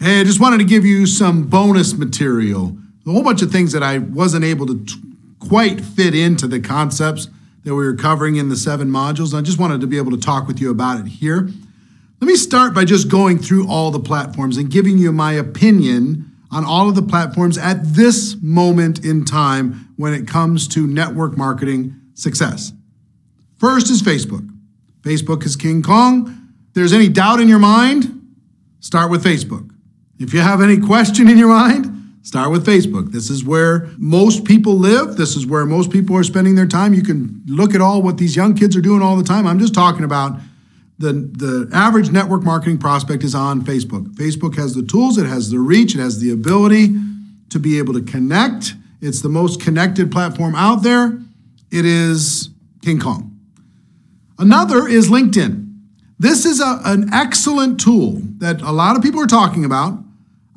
Hey, I just wanted to give you some bonus material. A whole bunch of things that I wasn't able to quite fit into the concepts that we were covering in the 7 modules. I just wanted to be able to talk with you about it here. Let me start by just going through all the platforms and giving you my opinion on all of the platforms at this moment in time when it comes to network marketing success. First is Facebook. Facebook is King Kong. If there's any doubt in your mind, start with Facebook. If you have any question in your mind, start with Facebook. This is where most people live. This is where most people are spending their time. You can look at all what these young kids are doing all the time. I'm just talking about the average network marketing prospect is on Facebook. Facebook has the tools, it has the reach, it has the ability to be able to connect. It's the most connected platform out there. It is King Kong. Another is LinkedIn. This is an excellent tool that a lot of people are talking about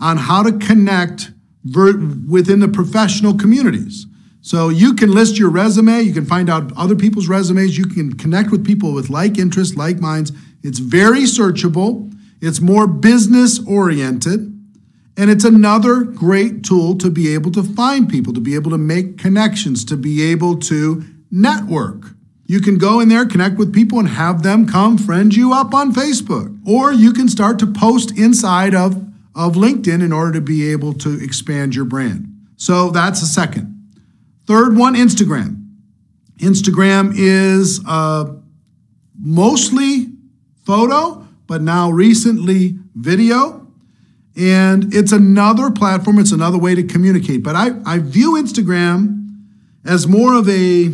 on how to connect within the professional communities. So you can list your resume, you can find out other people's resumes, you can connect with people with like interests, like minds. It's very searchable, it's more business oriented, and it's another great tool to be able to find people, to be able to make connections, to be able to network. You can go in there, connect with people, and have them come friend you up on Facebook. Or you can start to post inside of LinkedIn in order to be able to expand your brand. So that's a second. Third one, Instagram. Instagram is mostly photo, but now recently video. And it's another platform, it's another way to communicate. But I view Instagram as more of a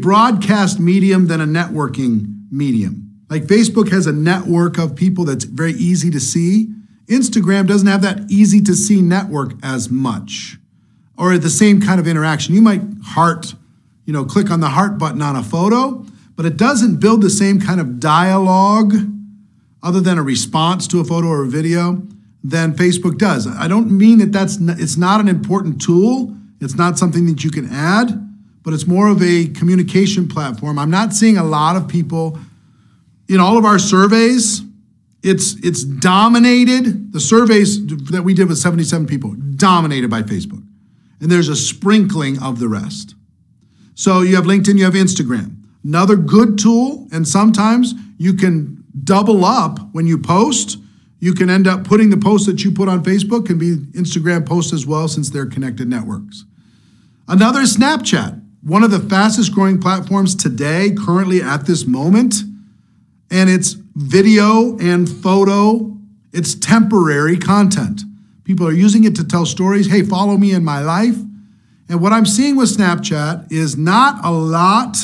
broadcast medium than a networking medium. Like Facebook has a network of people that's very easy to see. Instagram doesn't have that easy to see network as much or the same kind of interaction. You might click on the heart button on a photo, but it doesn't build the same kind of dialogue other than a response to a photo or a video than Facebook does. I don't mean it's not an important tool. It's not something that you can add, but it's more of a communication platform. I'm not seeing a lot of people in all of our surveys. It's dominated. The surveys that we did with 77 people, dominated by Facebook. And there's a sprinkling of the rest. So you have LinkedIn, you have Instagram. Another good tool, and sometimes you can double up when you post. You can end up putting the post that you put on Facebook can be Instagram posts as well, since they're connected networks. Another is Snapchat, one of the fastest growing platforms today, currently at this moment. And it's video and photo. It's temporary content. People are using it to tell stories. Hey, follow me in my life. And what I'm seeing with Snapchat is not a lot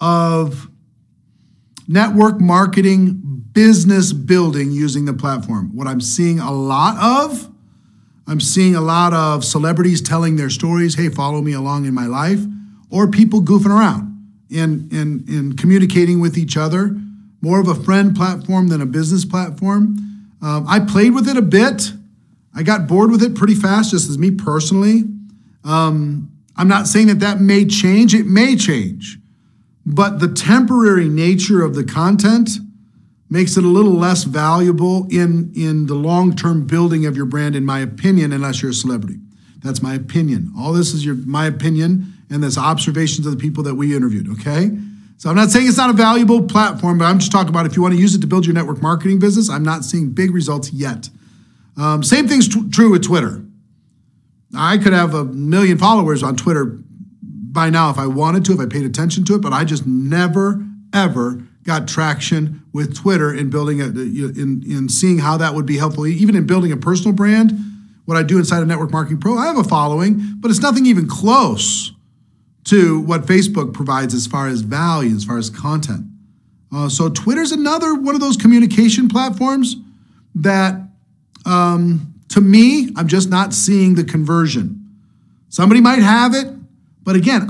of network marketing, business building using the platform. What I'm seeing a lot of celebrities telling their stories. Hey, follow me along in my life. Or people goofing around and communicating with each other. More of a friend platform than a business platform. I played with it a bit. I got bored with it pretty fast, just as me personally. I'm not saying that may change. It may change. But the temporary nature of the content makes it a little less valuable in the long-term building of your brand, in my opinion, unless you're a celebrity. That's my opinion. All this is my opinion, and this observations of the people that we interviewed, okay? So I'm not saying it's not a valuable platform, but I'm just talking about if you want to use it to build your network marketing business, I'm not seeing big results yet. Same thing's true with Twitter. I could have 1 million followers on Twitter by now if I wanted to, if I paid attention to it, but I just never, ever got traction with Twitter in building in seeing how that would be helpful, even in building a personal brand. What I do inside of Network Marketing Pro, I have a following, but it's nothing even close to what Facebook provides as far as value, as far as content. So Twitter's another one of those communication platforms that, to me, I'm just not seeing the conversion. Somebody might have it, but again,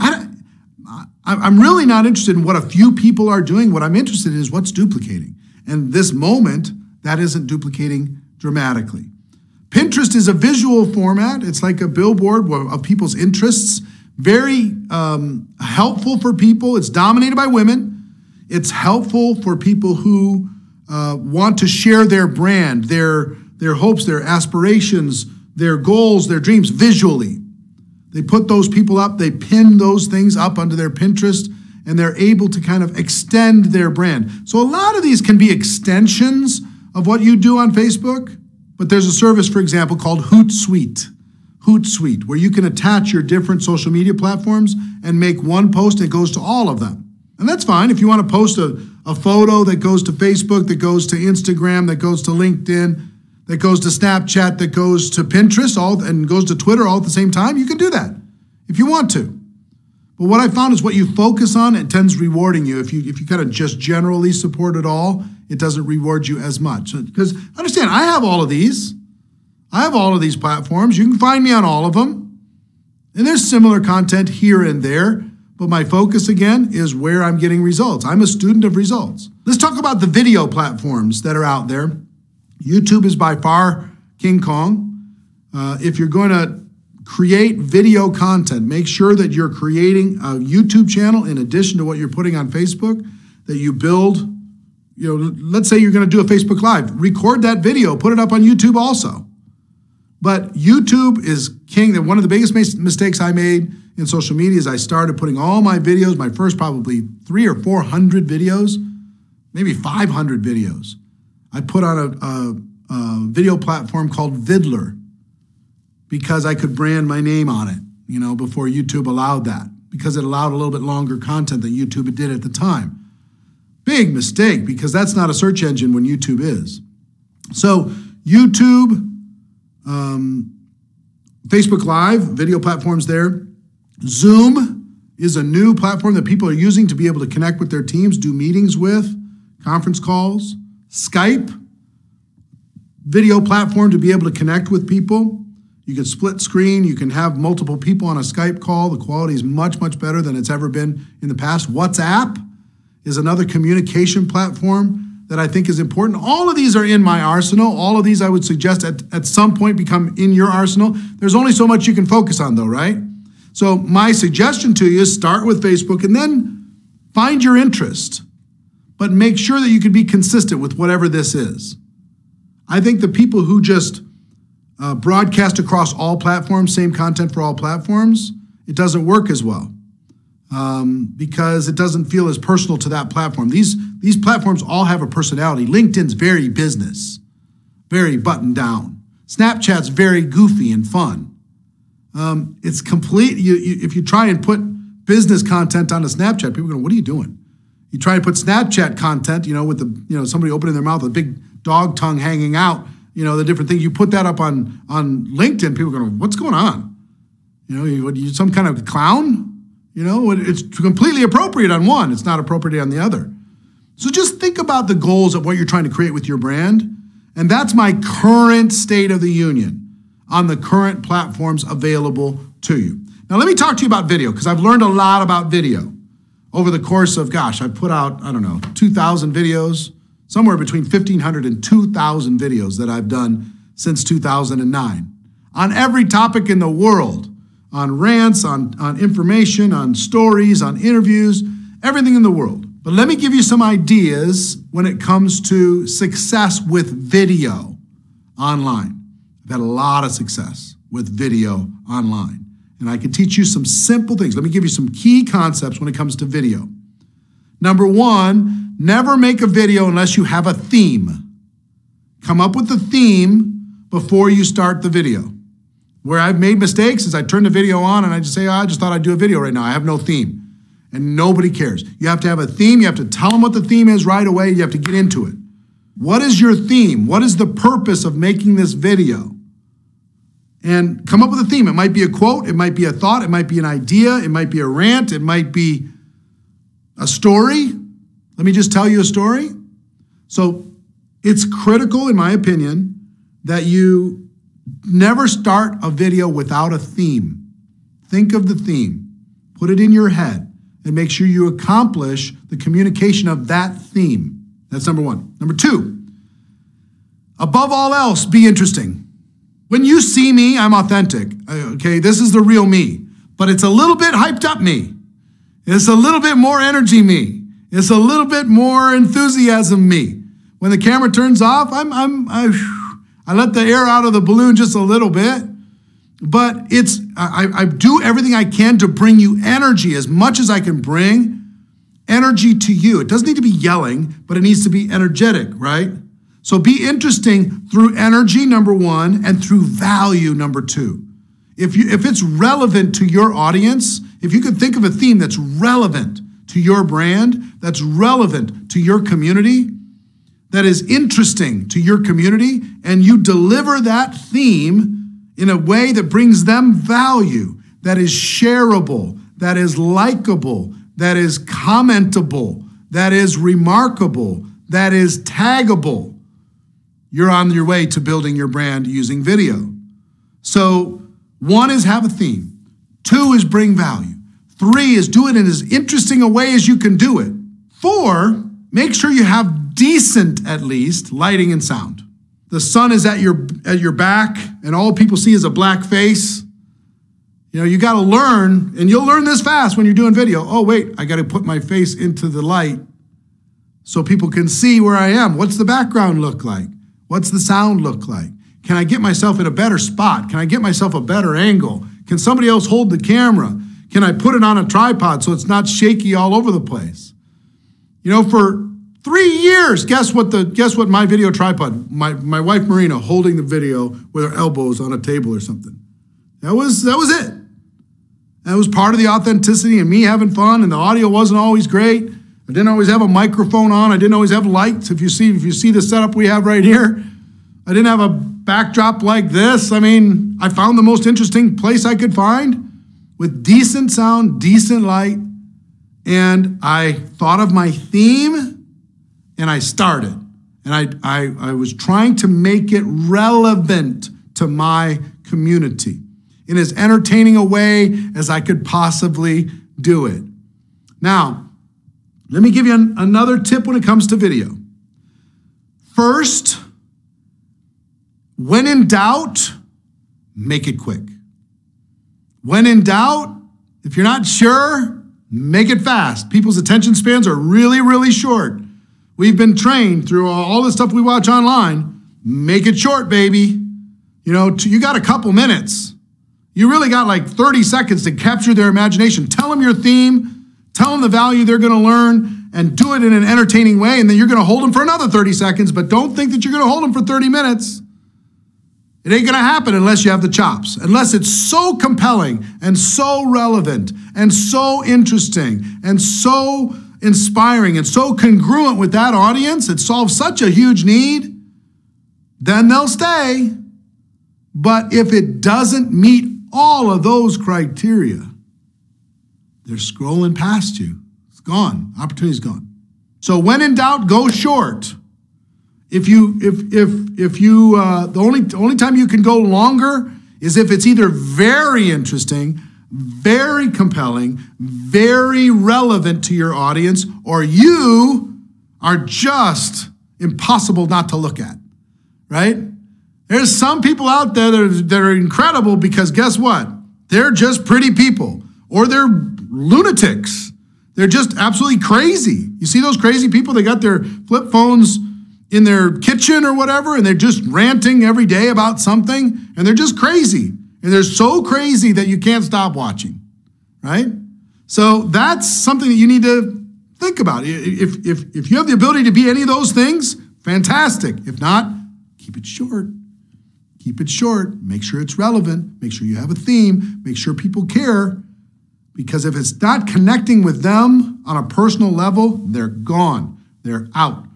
I'm really not interested in what a few people are doing. What I'm interested in is what's duplicating. And this moment, that isn't duplicating dramatically. Pinterest is a visual format. It's like a billboard of people's interests. Very helpful for people. It's dominated by women. It's helpful for people who want to share their brand, their their hopes, their aspirations, their goals, their dreams visually. They put those people up, they pin those things up onto their Pinterest, and they're able to kind of extend their brand. So a lot of these can be extensions of what you do on Facebook, but there's a service, for example, called Hootsuite. Hootsuite, where you can attach your different social media platforms and make one post that goes to all of them. And that's fine. If you want to post a photo that goes to Facebook, that goes to Instagram, that goes to LinkedIn, that goes to Snapchat, that goes to Pinterest, and goes to Twitter all at the same time, you can do that if you want to. But what I found is what you focus on, it tends rewarding you. If you kind of just generally support it all, it doesn't reward you as much. Because understand, I have all of these. I have all of these platforms. You can find me on all of them. And there's similar content here and there. But my focus, again, is where I'm getting results. I'm a student of results. Let's talk about the video platforms that are out there. YouTube is by far King Kong. If you're going to create video content, make sure that you're creating a YouTube channel in addition to what you're putting on Facebook, that you build, let's say you're going to do a Facebook Live, record that video, put it up on YouTube also. But YouTube is king. One of the biggest mistakes I made in social media is I started putting all my videos, my first probably 300 or 400 videos, maybe 500 videos. I put on a video platform called Vidler because I could brand my name on it, before YouTube allowed that, because it allowed a little bit longer content than YouTube did at the time. Big mistake, because that's not a search engine when YouTube is. So YouTube, Facebook Live, video platforms there. Zoom is a new platform that people are using to be able to connect with their teams, do meetings with, conference calls. Skype, video platform to be able to connect with people. You can split screen. You can have multiple people on a Skype call. The quality is much, much better than it's ever been in the past. WhatsApp is another communication platform that I think is important. All of these are in my arsenal. All of these I would suggest at some point become in your arsenal. There's only so much you can focus on though, right? So my suggestion to you is start with Facebook and then find your interest. But make sure that you can be consistent with whatever this is. I think the people who just broadcast across all platforms, same content for all platforms, it doesn't work as well because it doesn't feel as personal to that platform. These platforms all have a personality. LinkedIn's very business, very buttoned down. Snapchat's very goofy and fun. It's complete. If you try and put business content on a Snapchat, people are going, what are you doing? You try to put Snapchat content, with the, somebody opening their mouth with a big dog tongue hanging out, the different things. You put that up on LinkedIn, people are going, what's going on? You some kind of clown? It's completely appropriate on one. It's not appropriate on the other. So just think about the goals of what you're trying to create with your brand. And that's my current state of the union on the current platforms available to you. Now, let me talk to you about video because I've learned a lot about video. Over the course of, I've put out, 2,000 videos, somewhere between 1,500 and 2,000 videos that I've done since 2009 on every topic in the world, on rants, on information, on stories, on interviews, everything in the world. But let me give you some ideas when it comes to success with video online. I've had a lot of success with video online. And I can teach you some simple things. Let me give you some key concepts when it comes to video. Number one, never make a video unless you have a theme. Come up with a theme before you start the video. Where I've made mistakes is I turn the video on and I just say, I just thought I'd do a video right now. I have no theme. And nobody cares. You have to have a theme. You have to tell them what the theme is right away. You have to get into it. What is your theme? What is the purpose of making this video? And come up with a theme. It might be a quote. It might be a thought. It might be an idea. It might be a rant. It might be a story. Let me just tell you a story. So it's critical, in my opinion, that you never start a video without a theme. Think of the theme. Put it in your head and make sure you accomplish the communication of that theme. That's number one. Number two, above all else, be interesting. When you see me, I'm authentic. Okay, this is the real me. But it's a little bit hyped up me. It's a little bit more energy me. It's a little bit more enthusiasm me. When the camera turns off, I let the air out of the balloon just a little bit, but I do everything I can to bring you energy as much as I can bring energy to you. It doesn't need to be yelling, but it needs to be energetic, right? So be interesting through energy, number one, and through value, number two. If it's relevant to your audience, if you could think of a theme that's relevant to your brand, that's relevant to your community, that is interesting to your community, and you deliver that theme in a way that brings them value, that is shareable, that is likable, that is commentable, that is remarkable, that is taggable, you're on your way to building your brand using video. So 1 is have a theme. 2 is bring value. 3 is do it in as interesting a way as you can do it. 4, make sure you have decent, at least, lighting and sound. The sun is at your back and all people see is a black face. You know, you got to learn, and you'll learn this fast when you're doing video. Oh, wait, I got to put my face into the light so people can see where I am. What's the background look like? What's the sound look like? Can I get myself in a better spot? Can I get myself a better angle? Can somebody else hold the camera? Can I put it on a tripod so it's not shaky all over the place? You know, for 3 years, guess what my video tripod, my wife Marina holding the video with her elbows on a table or something. That was it. That was part of the authenticity and me having fun, and the audio wasn't always great. I didn't always have a microphone on. I didn't always have lights. If you see the setup we have right here, I didn't have a backdrop like this. I mean, I found the most interesting place I could find with decent sound, decent light, and I thought of my theme and I started. And I was trying to make it relevant to my community in as entertaining a way as I could possibly do it. Now, let me give you another tip when it comes to video. First, when in doubt, make it quick. When in doubt, if you're not sure, make it fast. People's attention spans are really, really short. We've been trained through all the stuff we watch online. Make it short, baby. You know, you got a couple minutes. You really got like 30 seconds to capture their imagination. Tell them your theme, tell them the value they're going to learn, and do it in an entertaining way, and then you're going to hold them for another 30 seconds, but don't think that you're going to hold them for 30 minutes. It ain't going to happen unless you have the chops, unless it's so compelling and so relevant and so interesting and so inspiring and so congruent with that audience, it solves such a huge need, then they'll stay. But if it doesn't meet all of those criteria, they're scrolling past you. It's gone. Opportunity's gone. So when in doubt, go short. The only time you can go longer is if it's either very interesting, very compelling, very relevant to your audience, or you are just impossible not to look at, right? There's some people out there that are incredible because guess what? They're just pretty people, or they're lunatics. They're just absolutely crazy. You see those crazy people? They got their flip phones in their kitchen or whatever, and they're just ranting every day about something, and they're just crazy. And they're so crazy that you can't stop watching, right? So that's something that you need to think about. If you have the ability to be any of those things, fantastic. If not, keep it short. Keep it short. Make sure it's relevant. Make sure you have a theme. Make sure people care. Because if it's not connecting with them on a personal level, they're gone. They're out.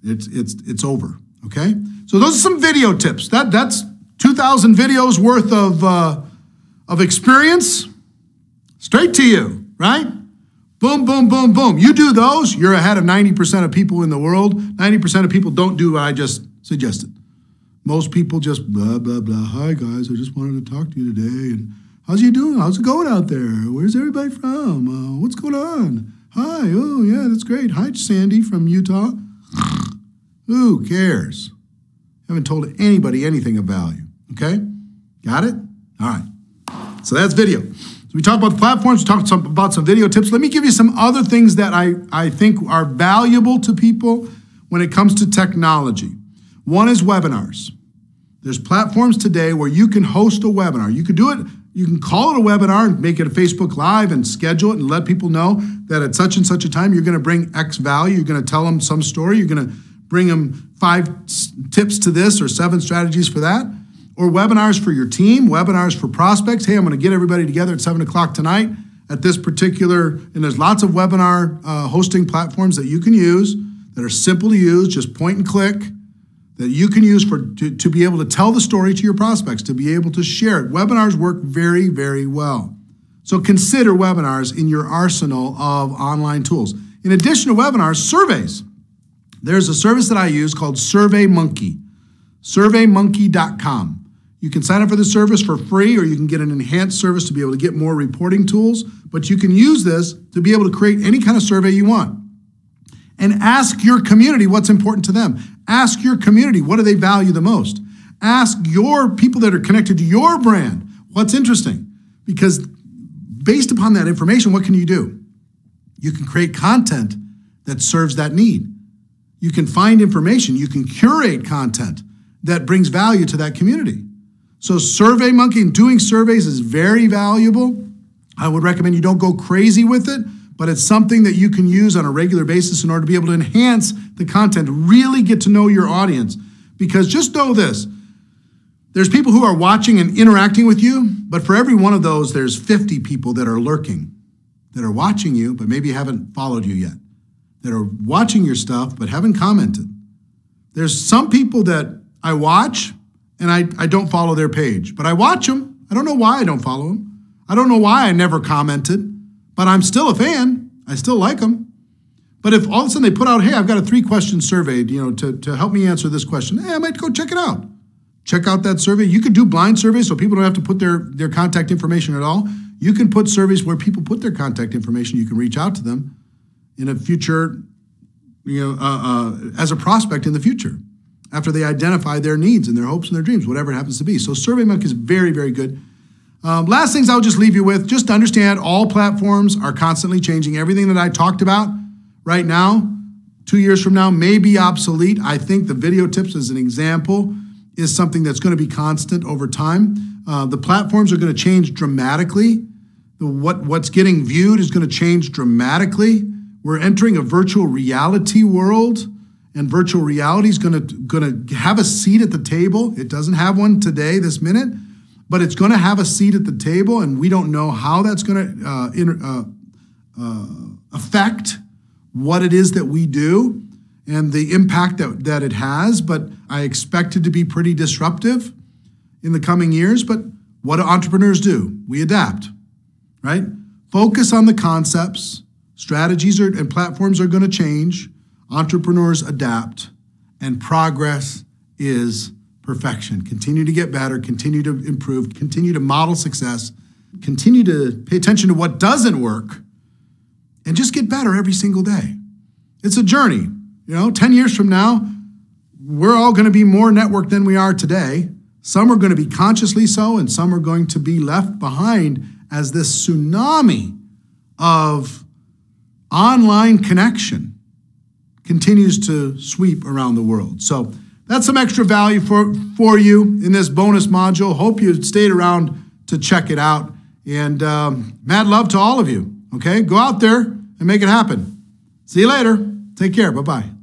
It's over. Okay? So those are some video tips. That's 2,000 videos worth of experience straight to you, right? Boom, boom, boom, boom. You do those, you're ahead of 90% of people in the world. 90% of people don't do what I just suggested. Most people just blah, blah, blah. Hi, guys, I just wanted to talk to you today. And how's you doing? How's it going out there? Where's everybody from? What's going on? Hi, oh, yeah, that's great. Hi, Sandy from Utah. Who cares? Haven't told anybody anything of value, okay? Got it? All right. So that's video. So we talked about the platforms. We talked about some video tips. Let me give you some other things that I think are valuable to people when it comes to technology. One is webinars. There's platforms today where you can host a webinar. You can do it, you can call it a webinar and make it a Facebook Live and schedule it and let people know that at such and such a time you're going to bring X value. You're going to tell them some story. You're going to bring them 5 tips to this or 7 strategies for that. Or webinars for your team, webinars for prospects. Hey, I'm going to get everybody together at 7 o'clock tonight at this particular, and there's lots of webinar hosting platforms that you can use that are simple to use, just point and click, that you can use to be able to tell the story to your prospects, to be able to share it. Webinars work very, very well. So consider webinars in your arsenal of online tools. In addition to webinars, surveys. There's a service that I use called SurveyMonkey, surveymonkey.com. You can sign up for the service for free, or you can get an enhanced service to be able to get more reporting tools, but you can use this to be able to create any kind of survey you want. And ask your community what's important to them. Ask your community, what do they value the most? Ask your people that are connected to your brand, what's interesting? Because based upon that information, what can you do? You can create content that serves that need. You can find information, you can curate content that brings value to that community. So SurveyMonkey and doing surveys is very valuable. I would recommend you don't go crazy with it, but it's something that you can use on a regular basis in order to be able to enhance the content, really get to know your audience. Because just know this, there's people who are watching and interacting with you, but for every one of those, there's 50 people that are lurking, that are watching you, but maybe haven't followed you yet, that are watching your stuff, but haven't commented. There's some people that I watch, and I don't follow their page, but I watch them. I don't know why I don't follow them. I don't know why I never commented, but I'm still a fan. I still like them. But if all of a sudden they put out, hey, I've got a 3-question survey, to help me answer this question, hey, I might go check it out. Check out that survey. You could do blind surveys so people don't have to put their contact information at all. You can put surveys where people put their contact information. You can reach out to them in a future, as a prospect in the future, after they identify their needs and their hopes and their dreams, whatever it happens to be. So SurveyMonkey is very, very good. Last things I'll just leave you with, just to understand all platforms are constantly changing. Everything that I talked about right now, 2 years from now, may be obsolete. I think the video tips as an example is something that's going to be constant over time. The platforms are going to change dramatically. What's getting viewed is going to change dramatically. We're entering a virtual reality world, and virtual reality is going to have a seat at the table. It doesn't have one today, this minute, but it's going to have a seat at the table, and we don't know how that's going to affect what it is that we do and the impact that it has, but I expect it to be pretty disruptive in the coming years. But what do entrepreneurs do? We adapt, right? Focus on the concepts. Strategies and platforms are going to change. Entrepreneurs adapt, and progress is perfection. Continue to get better, continue to improve, continue to model success, continue to pay attention to what doesn't work, and just get better every single day. It's a journey. 10 years from now, we're all going to be more networked than we are today. Some are going to be consciously so, and some are going to be left behind as this tsunami of online connection continues to sweep around the world. So that's some extra value for you in this bonus module. Hope you stayed around to check it out. And mad love to all of you. Okay, go out there and make it happen. See you later. Take care. Bye-bye.